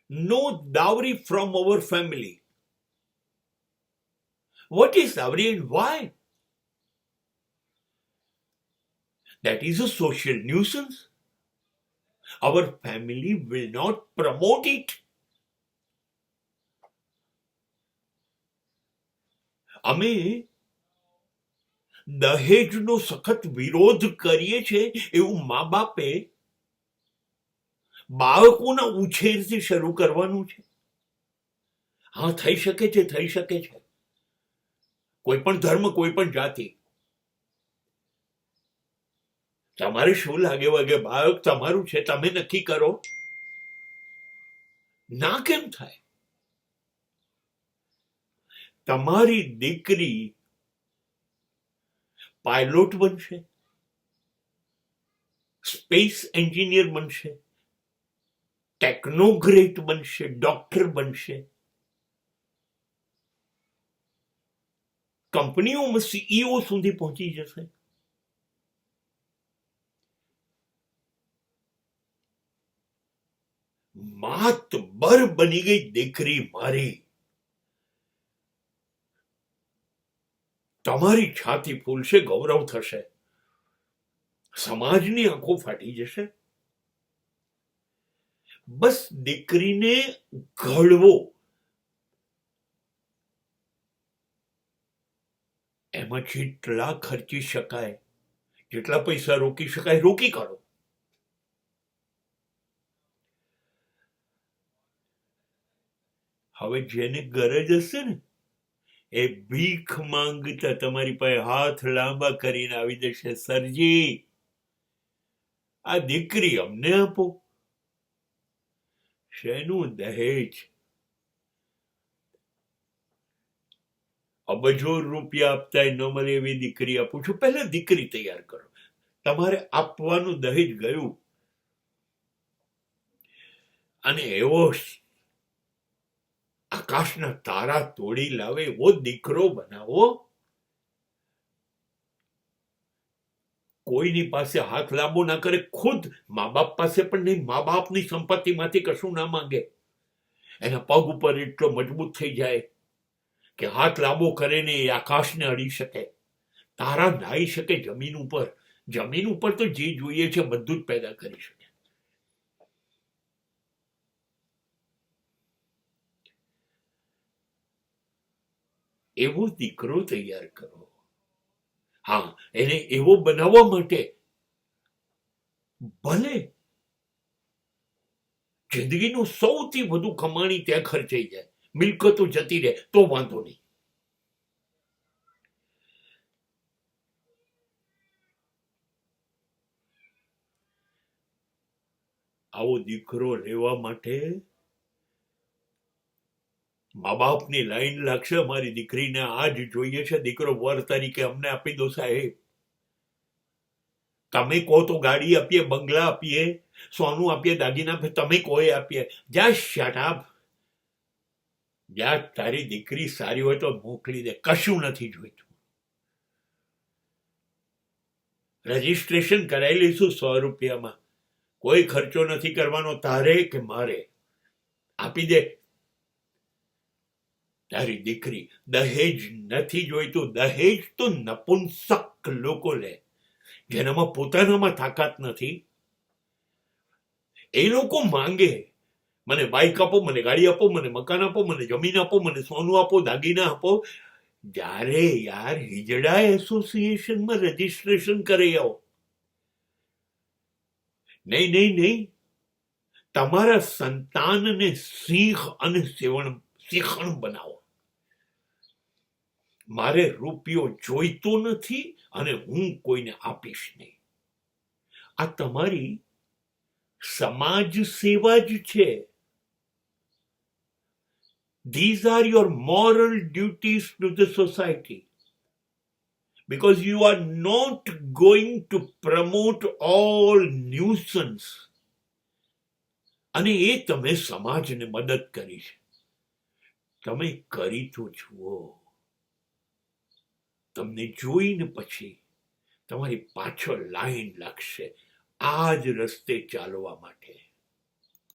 No dowry from our family. What is dowry and why? That is a social nuisance. Our family will not promote it. અમે દહેજનો સખત વિરોધ કરીએ છીએ એવું મા બાપે બાળકોના ઉછેરથી શરૂ કરવાનું છે. હા, થઈ શકે છે, થઈ શકે છે. કોઈ પણ ધર્મ, કોઈ પણ જાતિ. તમારે શું લાગે વાગે બાળક તમારું છે, તમે નક્કી કરો. ના કેમ થાય? તમારી દીકરી પાયલોટ બનશે, સ્પેસ એન્જિનિયર બનશે, ટેકનોગ્રેટ બનશે, ડોક્ટર બનશે, કંપનીઓમાં સીઈઓ સુધી પહોંચી જશે. માતબર બની ગઈ દીકરી મારી. તમારી છાતી ફૂલશે, ગૌરવ થશે, સમાજની આંખો ફાટી જશે. બસ દીકરીને ઘડવો, એમાં જેટલા ખર્ચી શકાય, જેટલા પૈસા રોકી શકાય રોકી કાઢો. હવે જેને ગરજ હશે ને એ ભીખ માંગતા તમારી પાસે હાથ લાંબા કરીને આવી જશે. સરજી, આ દીકરી અમને આપો. શેનું દહેજ? અબજો રૂપિયા આપતા ન મળે એવી દીકરી આપું છું. પહેલા દીકરી તૈયાર કરો. તમારે આપવાનું દહેજ ગયું, અને એવો આકાશના તારા તોડી લાવે એવો દીકરો બનાવો. કોઈની પાસે હાથ લાંબો ના કરે, ખુદ મા બાપ પાસે પણ નહીં, મા બાપની સંપત્તિમાંથી કશું ના માંગે. એના પગ ઉપર એટલો મજબૂત થઈ જાય કે હાથ લાંબો કરે ને એ આકાશને અડી શકે, તારા નાઈ શકે જમીન ઉપર. જમીન ઉપર તો જે જોઈએ છે બધું જ પેદા કરી શકે. એવો દીકરો તૈયાર કરો. હા, એને એવો બનાવવા માટે ભલે જિંદગીનું સૌથી વધુ કમાણી ત્યાં ખર્ચાઈ જાય, મિલકતો જતી રહે તો વાંધો નહીં. આવો દીકરો લેવા માટે મા બાપની લાઈન લાગશે. અમારી દીકરીને આ જ જોઈએ છે, દીકરો વર તરીકે અમને આપી દો સાહેબ. તમે કહો તો ગાડી આપીએ, બંગલા આપીએ, સોનું આપીએ, દાગીના આપીએ, તમે કહો એ આપીએ. જા શટ અપ. જ્યાં તારી દીકરી સારી હોય તો મોકલી દે, કશું નથી જોઈતું. રજીસ્ટ્રેશન કરાવી લઈશું 100 રૂપિયામાં. કોઈ ખર્ચો નથી કરવાનો તારે કે મારે. આપી દે તારી દીકરી. દહેજ નથી જોઈતું. દહેજ તો નપુંસક લોકો લે, જેનામાં પોતાનામાં તાકાત નથી. એ લોકો માંગે, મને બાઇક આપો, મને ગાડી આપો, મને મકાન આપો, મને જમીન આપો, મને સોનું આપો, દાગીના આપો. જ્યારે યાર હિજડા એસોસિએશનમાં રજીસ્ટ્રેશન કરી આવો. નહીં નહીં નહીં, તમારા સંતાનને સિંહ અને શિખણ બનાવો. મારે રૂપિયો જોઈતો નથી અને હું કોઈને આપીશ નહીં. આ તમારી સમાજ સેવા જ છે. These are your moral duties to the society, because you are not going to promote all nuisance. અને એ તમે સમાજને મદદ કરી છે. તમે કરી તો જુઓ. તમને જોઈને પછી તમારી પાછળ લાઈન લાગશે આ જ રસ્તે ચાલવા માટે.